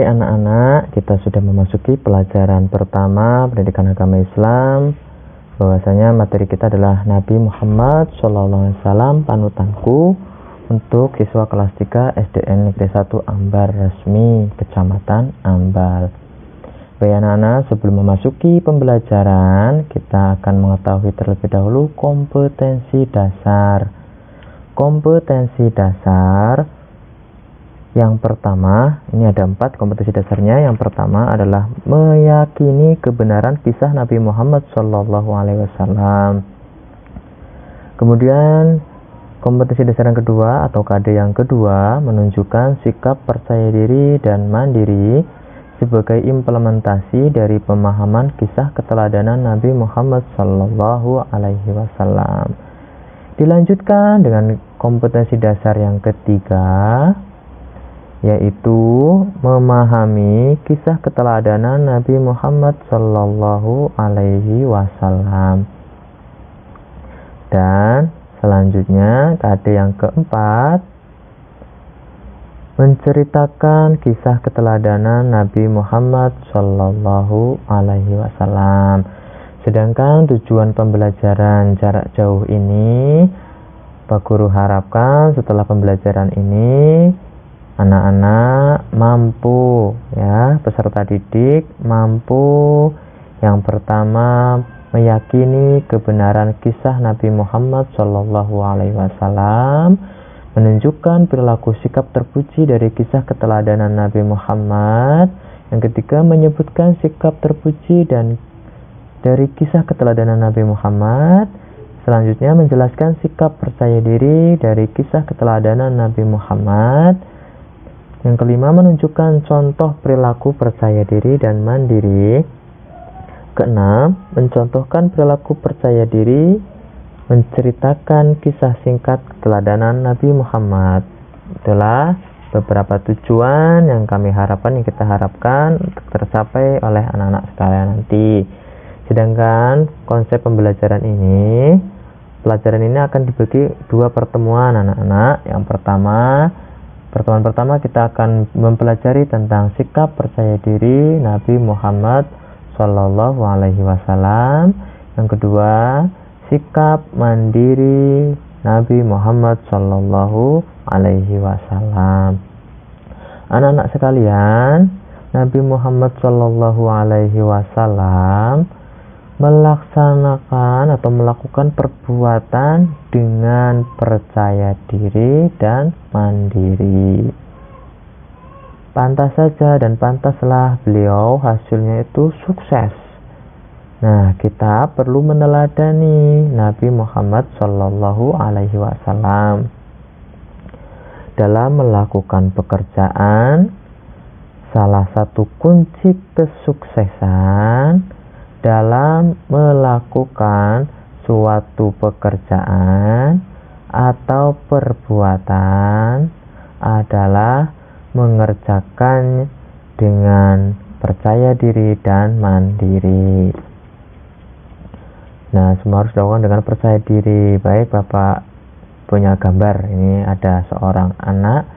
Baik anak-anak, kita sudah memasuki pelajaran pertama pendidikan agama Islam. Bahwasanya materi kita adalah Nabi Muhammad SAW, panutanku, untuk siswa kelas 3 SDN Negeri 1 Ambar Resmi, Kecamatan Ambal. Baik anak-anak, sebelum memasuki pembelajaran, kita akan mengetahui terlebih dahulu kompetensi dasar. Kompetensi dasar yang pertama, ini ada 4 kompetensi dasarnya. Yang pertama adalah meyakini kebenaran kisah Nabi Muhammad SAW. Kemudian kompetensi dasar yang kedua atau KD yang kedua menunjukkan sikap percaya diri dan mandiri sebagai implementasi dari pemahaman kisah keteladanan Nabi Muhammad SAW. Dilanjutkan dengan kompetensi dasar yang ketiga, yaitu memahami kisah keteladanan Nabi Muhammad SAW. Dan selanjutnya KD yang keempat, menceritakan kisah keteladanan Nabi Muhammad SAW. Sedangkan tujuan pembelajaran jarak jauh ini, Pak Guru harapkan setelah pembelajaran ini anak-anak mampu, ya, peserta didik mampu yang pertama meyakini kebenaran kisah Nabi Muhammad SAW, menunjukkan perilaku sikap terpuji dari kisah keteladanan Nabi Muhammad. Yang ketiga, menyebutkan sikap terpuji dan dari kisah keteladanan Nabi Muhammad. Selanjutnya, menjelaskan sikap percaya diri dari kisah keteladanan Nabi Muhammad. Yang kelima, menunjukkan contoh perilaku percaya diri dan mandiri. Keenam, mencontohkan perilaku percaya diri, menceritakan kisah singkat keteladanan Nabi Muhammad. Itulah beberapa tujuan yang kami harapkan, yang kita harapkan untuk tercapai oleh anak-anak sekalian nanti. Sedangkan konsep pembelajaran ini, pelajaran ini akan dibagi 2 pertemuan anak-anak. Yang pertama, pertemuan pertama kita akan mempelajari tentang sikap percaya diri Nabi Muhammad SAW. Yang kedua, sikap mandiri Nabi Muhammad SAW. Anak-anak sekalian, Nabi Muhammad SAW melaksanakan atau melakukan perbuatan dengan percaya diri dan mandiri. Pantas saja dan pantaslah beliau hasilnya itu sukses. Nah, kita perlu meneladani Nabi Muhammad SAW dalam melakukan pekerjaan. Salah satu kunci kesuksesan dalam melakukan suatu pekerjaan atau perbuatan adalah mengerjakan dengan percaya diri dan mandiri. Nah, semua harus dilakukan dengan percaya diri. Baik, Bapak punya gambar. Ini ada seorang anak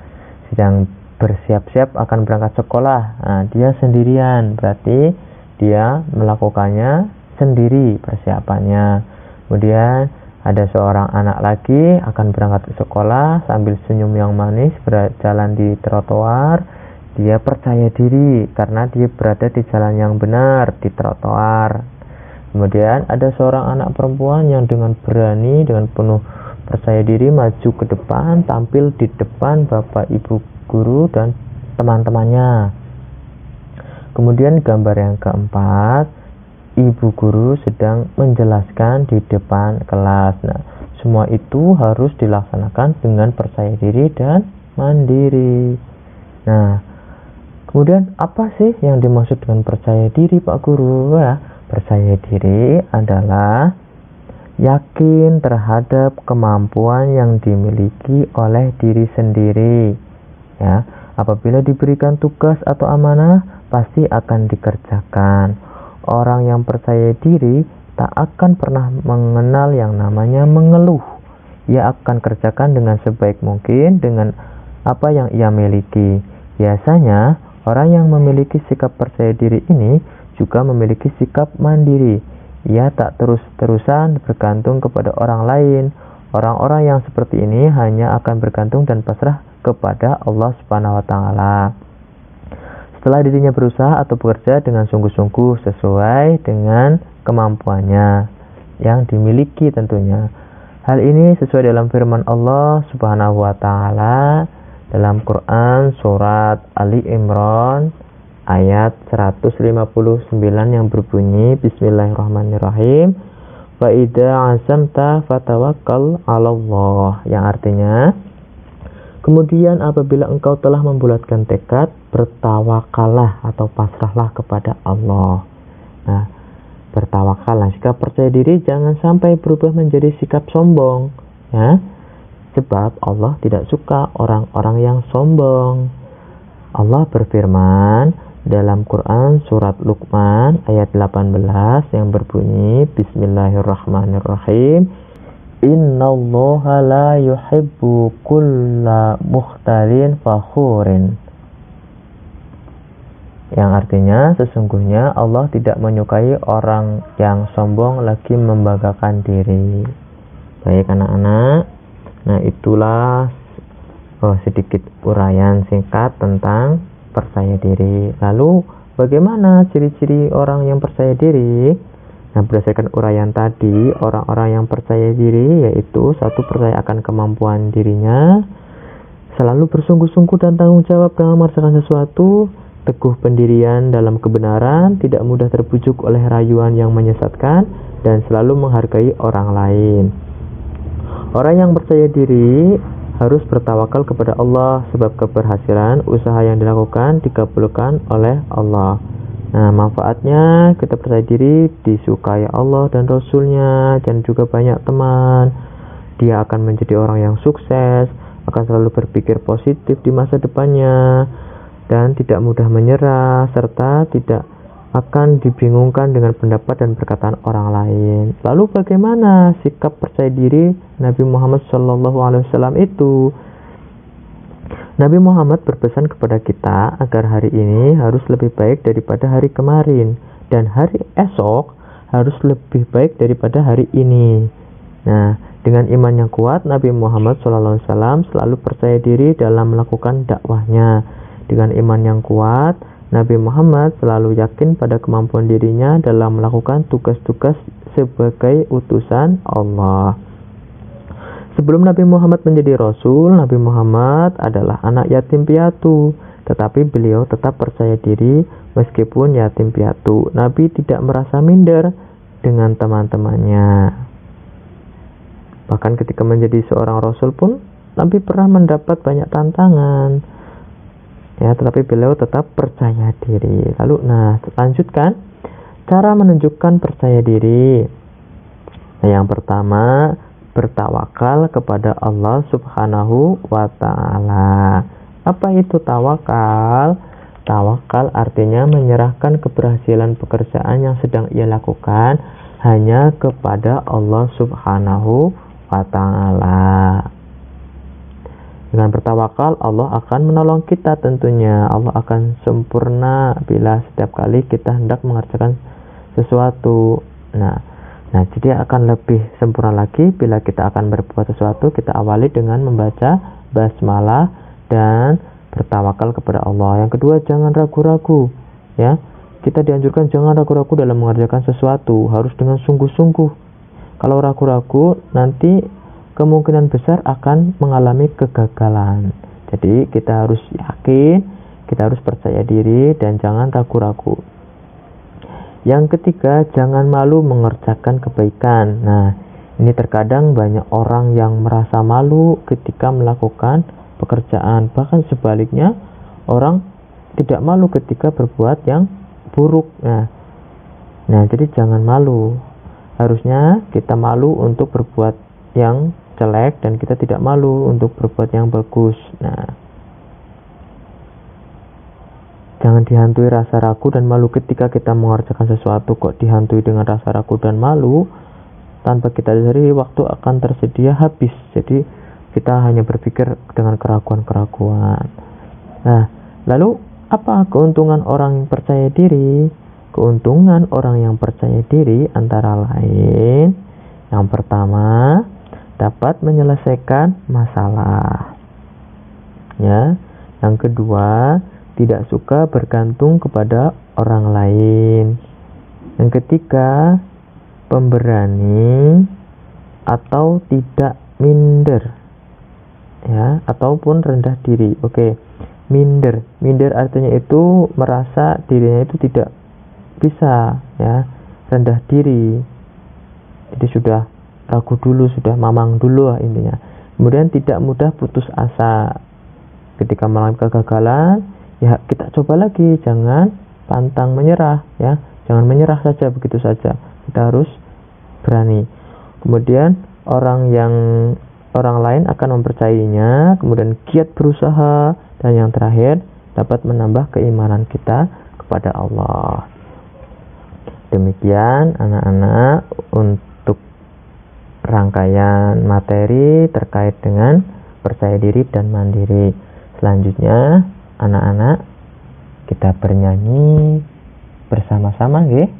sedang bersiap-siap akan berangkat sekolah. Nah, dia sendirian, berarti dia melakukannya sendiri persiapannya. Kemudian ada seorang anak lagi akan berangkat ke sekolah sambil senyum yang manis berjalan di trotoar. Dia percaya diri karena dia berada di jalan yang benar, di trotoar. Kemudian ada seorang anak perempuan yang dengan berani, dengan penuh percaya diri maju ke depan, tampil di depan Bapak Ibu guru dan teman-temannya. Kemudian gambar yang keempat, ibu guru sedang menjelaskan di depan kelas. Nah, semua itu harus dilaksanakan dengan percaya diri dan mandiri. Nah, kemudian apa sih yang dimaksud dengan percaya diri, Pak Guru? Ya, percaya diri adalah yakin terhadap kemampuan yang dimiliki oleh diri sendiri. Ya, apabila diberikan tugas atau amanah, pasti akan dikerjakan. Orang yang percaya diri tak akan pernah mengenal yang namanya mengeluh. Ia akan kerjakan dengan sebaik mungkin dengan apa yang ia miliki. Biasanya Orang yang memiliki sikap percaya diri ini juga memiliki sikap mandiri. Ia tak terus-terusan bergantung kepada orang lain. Orang-orang yang seperti ini hanya akan bergantung dan pasrah kepada Allah Subhanahu wa taala. Setelah dirinya berusaha atau bekerja dengan sungguh-sungguh sesuai dengan kemampuannya yang dimiliki tentunya. Hal ini sesuai dalam firman Allah Subhanahu wa taala dalam Quran surat Ali Imran ayat 159 yang berbunyi Bismillahirrahmanirrahim. Fa idza azamta fatawakkal 'alallah, yang artinya kemudian apabila engkau telah membulatkan tekad, bertawakallah atau pasrahlah kepada Allah. Nah, bertawakallah, sikap percaya diri jangan sampai berubah menjadi sikap sombong, ya. Sebab Allah tidak suka orang-orang yang sombong. Allah berfirman dalam Quran surat Luqman ayat 18 yang berbunyi Bismillahirrahmanirrahim. Innallaha la yuhibbu kulla mukhtalin fakhurin. Yang artinya sesungguhnya Allah tidak menyukai orang yang sombong lagi membanggakan diri. Baik anak-anak, nah itulah sedikit uraian singkat tentang percaya diri. Lalu bagaimana ciri-ciri orang yang percaya diri? Nah, berdasarkan uraian tadi, orang-orang yang percaya diri yaitu satu, percaya akan kemampuan dirinya, selalu bersungguh-sungguh dan tanggung jawab dalam mengerjakan sesuatu, teguh pendirian dalam kebenaran, tidak mudah terbujuk oleh rayuan yang menyesatkan, dan selalu menghargai orang lain. Orang yang percaya diri harus bertawakal kepada Allah, sebab keberhasilan usaha yang dilakukan dikabulkan oleh Allah. Nah, manfaatnya kita percaya diri disukai Allah dan Rasulnya, dan juga banyak teman. Dia akan menjadi orang yang sukses, akan selalu berpikir positif di masa depannya, dan tidak mudah menyerah, serta tidak akan dibingungkan dengan pendapat dan perkataan orang lain. Lalu bagaimana sikap percaya diri Nabi Muhammad SAW itu? Nabi Muhammad berpesan kepada kita agar hari ini harus lebih baik daripada hari kemarin, dan hari esok harus lebih baik daripada hari ini. Nah, dengan iman yang kuat, Nabi Muhammad SAW selalu percaya diri dalam melakukan dakwahnya. Dengan iman yang kuat, Nabi Muhammad selalu yakin pada kemampuan dirinya dalam melakukan tugas-tugas sebagai utusan Allah. Sebelum Nabi Muhammad menjadi Rasul, Nabi Muhammad adalah anak yatim piatu, tetapi beliau tetap percaya diri meskipun yatim piatu. Nabi tidak merasa minder dengan teman-temannya. Bahkan ketika menjadi seorang Rasul pun, Nabi pernah mendapat banyak tantangan. Ya, tetapi beliau tetap percaya diri. Lalu, lanjutkan cara menunjukkan percaya diri. Nah, yang pertama, bertawakal kepada Allah Subhanahu wa ta'ala. Apa itu tawakal? Tawakal artinya menyerahkan keberhasilan pekerjaan yang sedang ia lakukan hanya kepada Allah Subhanahu wa ta'ala. Dengan bertawakal, Allah akan menolong kita tentunya. Allah akan sempurna bila setiap kali kita hendak mengerjakan sesuatu. Nah, jadi akan lebih sempurna lagi bila kita akan berbuat sesuatu. Kita awali dengan membaca basmalah dan bertawakal kepada Allah. Yang kedua, jangan ragu-ragu. Ya, kita dianjurkan jangan ragu-ragu dalam mengerjakan sesuatu. Harus dengan sungguh-sungguh. Kalau ragu-ragu, nanti kemungkinan besar akan mengalami kegagalan. Jadi kita harus yakin, kita harus percaya diri, dan jangan ragu-ragu. Yang ketiga, jangan malu mengerjakan kebaikan. Nah, ini terkadang banyak orang yang merasa malu ketika melakukan pekerjaan. Bahkan sebaliknya, orang tidak malu ketika berbuat yang buruk. Nah, jadi jangan malu. Harusnya kita malu untuk berbuat yang jelek, dan kita tidak malu untuk berbuat yang bagus. Nah, jangan dihantui rasa ragu dan malu ketika kita mengerjakan sesuatu. Kok dihantui dengan rasa ragu dan malu? Tanpa kita sadari, waktu akan tersedia habis. Jadi kita hanya berpikir dengan keraguan-keraguan. Nah, lalu Apa keuntungan orang yang percaya diri? Keuntungan orang yang percaya diri antara lain, yang pertama, dapat menyelesaikan masalah. Ya. Yang kedua, tidak suka bergantung kepada orang lain. Yang ketiga, pemberani atau tidak minder. Ya, ataupun rendah diri. Oke. Minder artinya itu merasa dirinya itu tidak bisa, ya, rendah diri, jadi sudah ragu dulu, sudah mamang dulu intinya. Kemudian tidak mudah putus asa ketika mengalami kegagalan, ya kita coba lagi, jangan pantang menyerah, ya, jangan menyerah saja begitu saja, kita harus berani. Kemudian orang lain akan mempercayainya, kemudian giat berusaha. Dan yang terakhir, dapat menambah keimanan kita kepada Allah. Demikian anak-anak untuk rangkaian materi terkait dengan percaya diri dan mandiri. Selanjutnya, anak-anak kita bernyanyi bersama-sama, nggih.